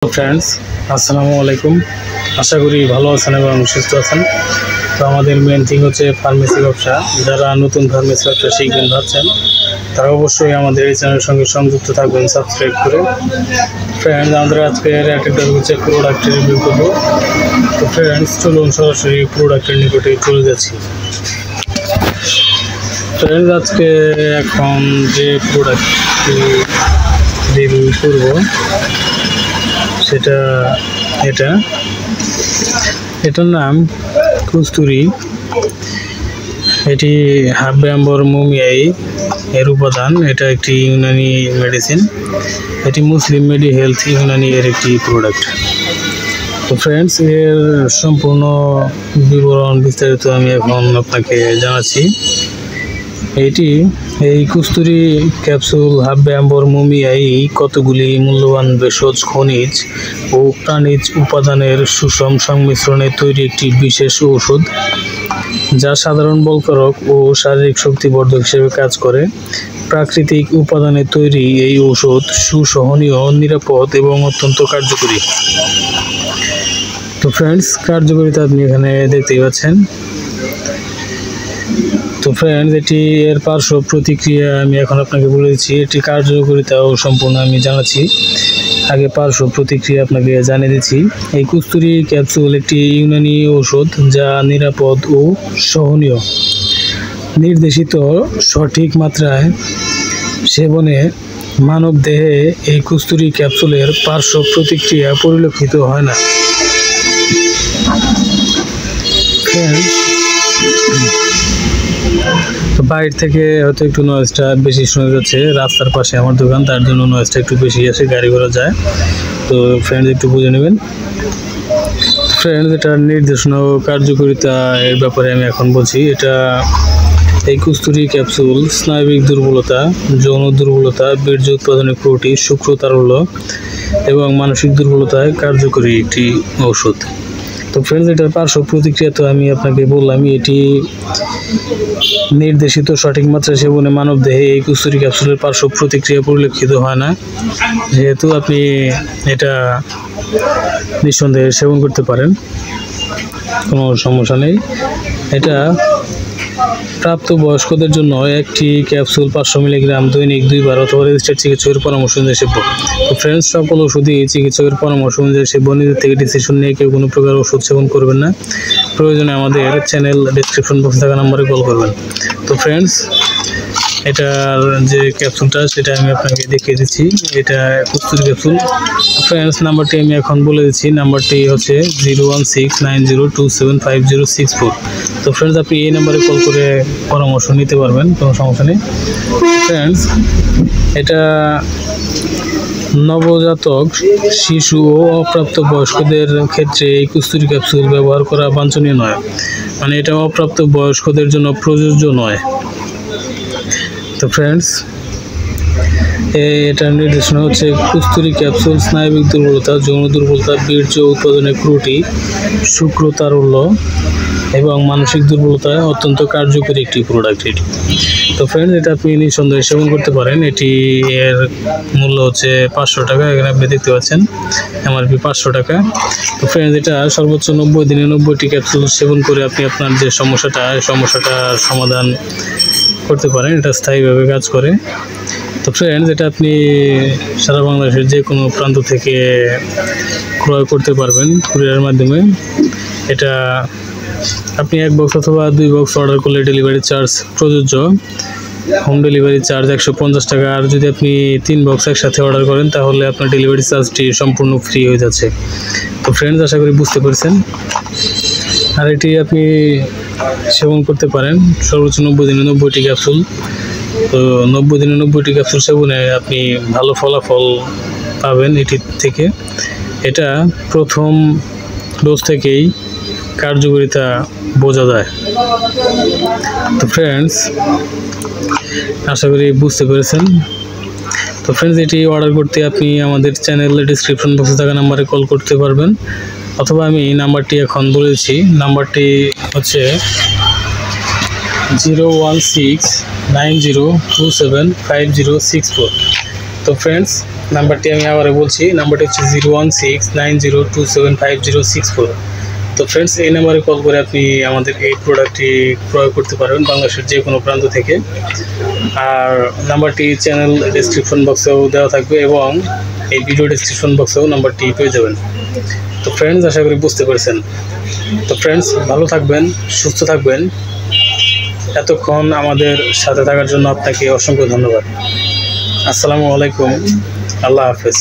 Friends আসসালামু আলাইকুম। আশা করি ভালো আছেন এবং সুস্থ আছেন। তো আমাদের মেইন থিং হচ্ছে ফার্মেসি ব্যবসা। যারা নতুন ফার্মেসি ব্যবসা শিখবেন ভাবছেন তারা অবশ্যই আমাদের এই চ্যানেলের সঙ্গে সংযুক্ত থাকবেন সাবস্ক্রাইব করে। ফ্রেন্ডস, আমাদের আজকের একটা হচ্ছে প্রোডাক্টের রিভিউ করবো। তো ফ্রেন্ডস, চলুন সরাসরি প্রোডাক্টের নিকটে চলে যাচ্ছি। ফ্রেন্ডস, আজকে এখন যে প্রোডাক্টটি রিভিউ করব সেটা এটার নাম কস্তুরি। এটি হাব্যাম্বর মুমিয়াই এর উপাদান। এটা একটি ইউনানি মেডিসিন। এটি মুসলিম মেডি হেলথ ইউনানি এর একটি প্রোডাক্ট। তো ফ্রেন্ডস, এর সম্পূর্ণ বিবরণ বিস্তারিত আমি এখন আপনাকে জানাচ্ছি। এই কস্তুরি ক্যাপসুল হাব্যাম্বর মুমিয়াই কতগুলি মূল্যবান ভেষজ, খনিজ ও প্রাণীজ উপাদানের সুষম সংমিশ্রণে তৈরি একটি বিশেষ ঔষধ, যা সাধারণ বলকারক ও শারীরিক শক্তিবর্ধক হিসেবে কাজ করে। প্রাকৃতিক উপাদানে তৈরি এই ঔষধ সুসহনীয়, নিরাপদ এবং অত্যন্ত কার্যকরী। তো ফ্রেন্ডস, কার্যকারিতা আপনি এখানে দেখতেই পাচ্ছেন। তো ফ্রেন্ডস, এর পার্শ্ব প্রতিক্রিয়া আমি এখন আপনাকে বলে দিচ্ছি। এটি কার্যকারিতাও সম্পূর্ণ আমি জানাচ্ছি। আগে পার্শ্ব প্রতিক্রিয়া আপনাকে জানিয়ে দিচ্ছি। এই কস্তুরি ক্যাপসুল একটি ইউনানি ঔষধ যা নিরাপদ ও সহনীয়। নির্দেশিত সঠিক মাত্রায় সেবনে মানব দেহে এই কস্তুরি ক্যাপসুলের পার্শ্ব প্রতিক্রিয়া পরিলক্ষিত হয় না। তো বাইরে থেকে হয়তো একটু নয়েজটা বেশি শোনা যাচ্ছে। রাস্তার পাশে আমার দোকান, তার জন্য নয়েজটা একটু বেশি আসে, গাড়ি ঘোড়া যায়। তো ফ্রেন্ডস, একটু বুঝে নেবেন। ফ্রেন্ডস, এটার নির্দেশনা ও কার্যকারিতা এর ব্যাপারে আমি এখন বলছি। এই কস্তুরি ক্যাপসুল স্নায়বিক দুর্বলতা, যৌন দুর্বলতা, বীর্য উৎপাদনে ত্রুটি, শুক্রতারল্য এবং মানসিক দুর্বলতায় কার্যকরী একটি ঔষধ। তো ফ্রেন্ডস, এটার পার্শ্ব প্রতিক্রিয়া তো আমি আপনাকে বললাম। এটি নির্দেশিত সঠিক মাত্রায় সেবনে মানব দেহে এই কস্তুরি ক্যাপসুলের পার্শ্ব প্রতিক্রিয়া পরিলক্ষিত হয় না। যেহেতু আপনি এটা নিঃসন্দেহে সেবন করতে পারেন, কোনো সমস্যা নেই। এটা প্রাপ্ত বয়স্কদের জন্য একটি ক্যাপসুল 500 মিলিগ্রাম দৈনিক 2 বার অথবা রেজিস্টার্ড চিকিৎসকের পরামর্শ অনুযায়ী সেব্য। তো ফ্রেন্ডস, সকল ওষুধই চিকিৎসকের পরামর্শ অনুযায়ী সেব্য। নিজের থেকে ডিসিশন নিয়ে কেউ কোনো প্রকার ওষুধ সেবন করবেন না। প্রয়োজনে আমাদের চ্যানেল ডেসক্রিপশন বক্সে থাকা নাম্বারে কল করবেন। তো ফ্রেন্ডস, এটার যে ক্যাপসুলটা সেটা আমি আপনাকে দেখিয়ে দিচ্ছি। এটা কস্তুরি ক্যাপসুল। ফ্রেন্ডস, নাম্বারটি আমি এখন বলে দিচ্ছি। নাম্বারটি হচ্ছে 01690275064। তো ফ্রেন্ডস, আপনি এই নাম্বারে কল করে পরামর্শ নিতে পারবেন, কোনো সমস্যা নেই। ফ্রেন্ডস, এটা নবজাতক শিশু ও অপ্রাপ্ত বয়স্কদের ক্ষেত্রে এই কস্তুরি ক্যাপসুল ব্যবহার করা বাঞ্ছনীয় নয়। মানে এটা অপ্রাপ্ত বয়স্কদের জন্য প্রযোজ্য নয়। তো ফ্রেন্ডস, এটার নির্দেশনা হচ্ছে কস্তুরি ক্যাপসুল স্নায়বিক দুর্বলতা, যৌন দুর্বলতা, বীর্য উৎপাদনে ত্রুটি, শুক্রতারল্য এবং মানসিক দুর্বলতায় অত্যন্ত কার্যকরী একটি প্রোডাক্ট এটি। তো ফ্রেন্ডস, এটা আপনি নিঃসন্দেহে সেবন করতে পারেন। এর মূল্য হচ্ছে 500 টাকা। এখানে আপনি দেখতে পাচ্ছেন MRP 500 টাকা। তো ফ্রেন্ডস, এটা সর্বোচ্চ 90 দিনে 90টি ক্যাপসুল সেবন করে আপনি আপনার যে সমস্যাটার সমাধান করতে পারেন। এটা স্থায়ীভাবে কাজ করে। তো ফ্রেন্ডস, এটা আপনি সারা বাংলাদেশের যে কোনো প্রান্ত থেকে ক্রয় করতে পারবেন কুরিয়ারের মাধ্যমে। এটা আপনি 1 বক্স অথবা 2 বক্স অর্ডার করলে ডেলিভারি চার্জ প্রযোজ্য। হোম ডেলিভারি চার্জ 150 টাকা। আর যদি আপনি 3 বক্স একসাথে অর্ডার করেন তাহলে আপনার ডেলিভারি চার্জটি সম্পূর্ণ ফ্রি হয়ে যাচ্ছে। তো ফ্রেন্ডস, আশা করি বুঝতে পেরেছেন। আর এটি আপনি সেবন করতে পারেন সর্বোচ্চ 90 দিনে 90টি ক্যাপসুল। তো 90 দিনে 90টি ক্যাপসুল সেবনে আপনি ভালো ফলাফল পাবেন এটির থেকে। এটা প্রথম ডোজ থেকেই কার্যকারিতা বোঝা যায়। তো ফ্রেন্ডস, আশা করি বুঝতে পেরেছেন। তো ফ্রেন্ডস, এটি অর্ডার করতে আপনি আমাদের চ্যানেল ডেসক্রিপশন বক্সে থাকা নাম্বারে কল করতে পারবেন, অথবা আমি নাম্বারটি এখন বলেছি। নাম্বারটি হচ্ছে 01690275064। তো ফ্রেন্ডস, নাম্বারটি আমি আবারও বলছি, নাম্বারটি হচ্ছে 01690275064। তো ফ্রেন্ডস, এই নাম্বারে কল করে আপনি আমাদের এই প্রোডাক্টটি ক্রয় করতে পারবেন বাংলাদেশের যে কোনো প্রান্ত থেকে। আর নাম্বারটি চ্যানেল ডেসক্রিপশন বক্সেও দেওয়া থাকবে এবং এই ভিডিও ডেসক্রিপশন বক্সেও নাম্বারটি পেয়ে যাবেন। তো ফ্রেন্ডস, আশা করি বুঝতে পেরেছেন। তো ফ্রেন্ডস, ভালো থাকবেন, সুস্থ থাকবেন। এতক্ষণ আমাদের সাথে থাকার জন্য আপনাকে অসংখ্য ধন্যবাদ। আসসালামু আলাইকুম, আল্লাহ হাফেজ।